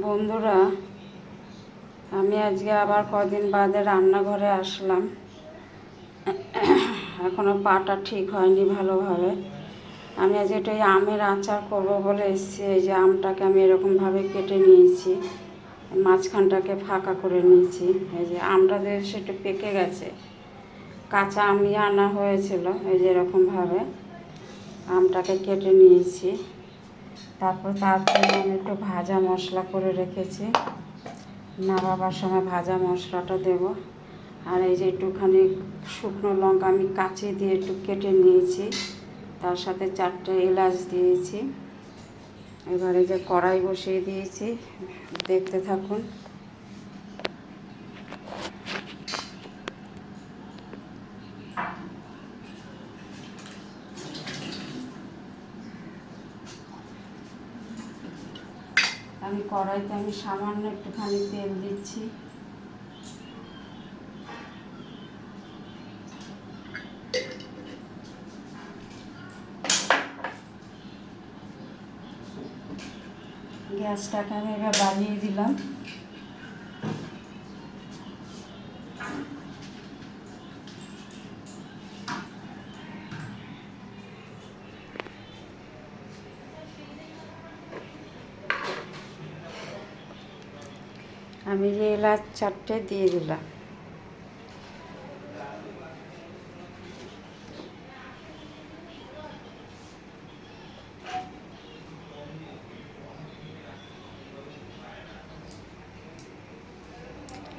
বন্ধুরা, আমি আজকে আবার কদিন বাদে রান্নাঘরে আসলাম। এখনও পাটা ঠিক হয়নি ভালোভাবে। আমি আজকে একটা আমের আচার করব বলে এসেছি। এই যে আমটাকে আমি এরকমভাবে কেটে নিয়েছি, মাঝখানটাকে ফাঁকা করে নিয়েছি। এই যে আমটা দেখে একটু পেকে গেছে, কাঁচা আমই আনা হয়েছিল। এই যে এরকমভাবে আমটাকে কেটে নিয়েছি। তারপর তার জন্য আমি একটু ভাজা মশলা করে রেখেছি, নামাবার সময় ভাজা মশলাটা দেব। আর এই যে একটুখানি শুকনো লঙ্কা আমি কাঁচি দিয়ে একটু কেটে নিয়েছি, তার সাথে 4টে এলাচ দিয়েছি। এবারে যে কড়াই বসিয়ে দিয়েছি, দেখতে থাকুন। কড়াইতে সামান্য একটুখানি তেল দিচ্ছি। গ্যাসটাকে আমি এবার বাড়িয়ে দিলাম। আমি যে এলাচ 4টে দিয়ে দিলাম।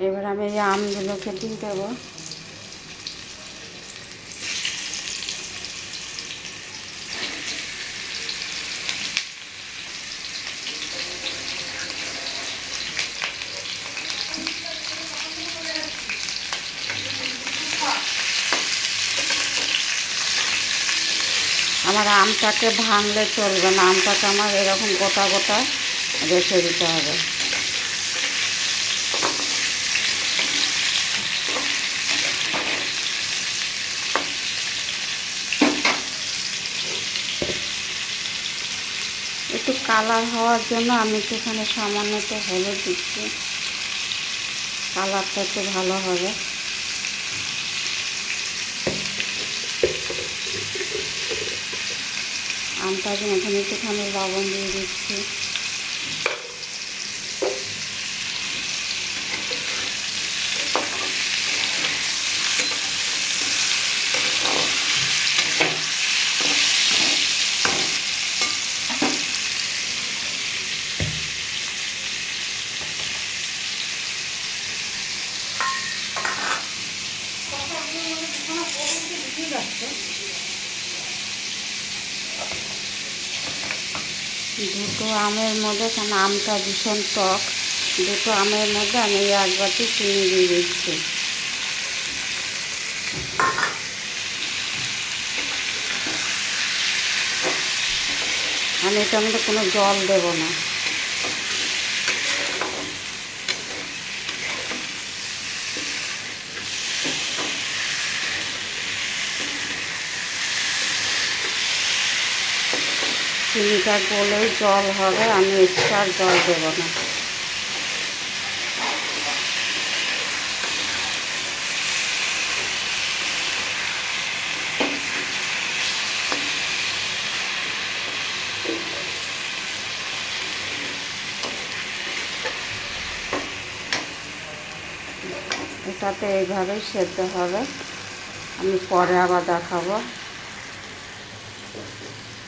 এবার আমি এই আমগুলোকে দিয়ে দেবো। আমার আমটাকে ভাঙলে চলবে না, আমটাকে আমার এরকম গোটা গোটা রেখে দিতে হবে। একটু কালার হওয়ার জন্য আমি একটুখানি সামান্য একটু হলুদ দিচ্ছি, কালারটা একটু ভালো হবে। আমটাকে এখানে একটুখানি লবণ দিয়ে দিচ্ছি। দুটো আমের মধ্যে, কারণ আমটা ভীষণ টক, দুটো আমের মধ্যে আমি 1 বাটি চিনি দিয়ে দিচ্ছি। আমি এটার মধ্যে কোনো জল দেব না। চিনিটা গলেই জল হবে, আমি এক্সট্রা জল দেব না। এটাতে এইভাবেই সেদ্ধ হবে, আমি পরে আবার দেখাবো।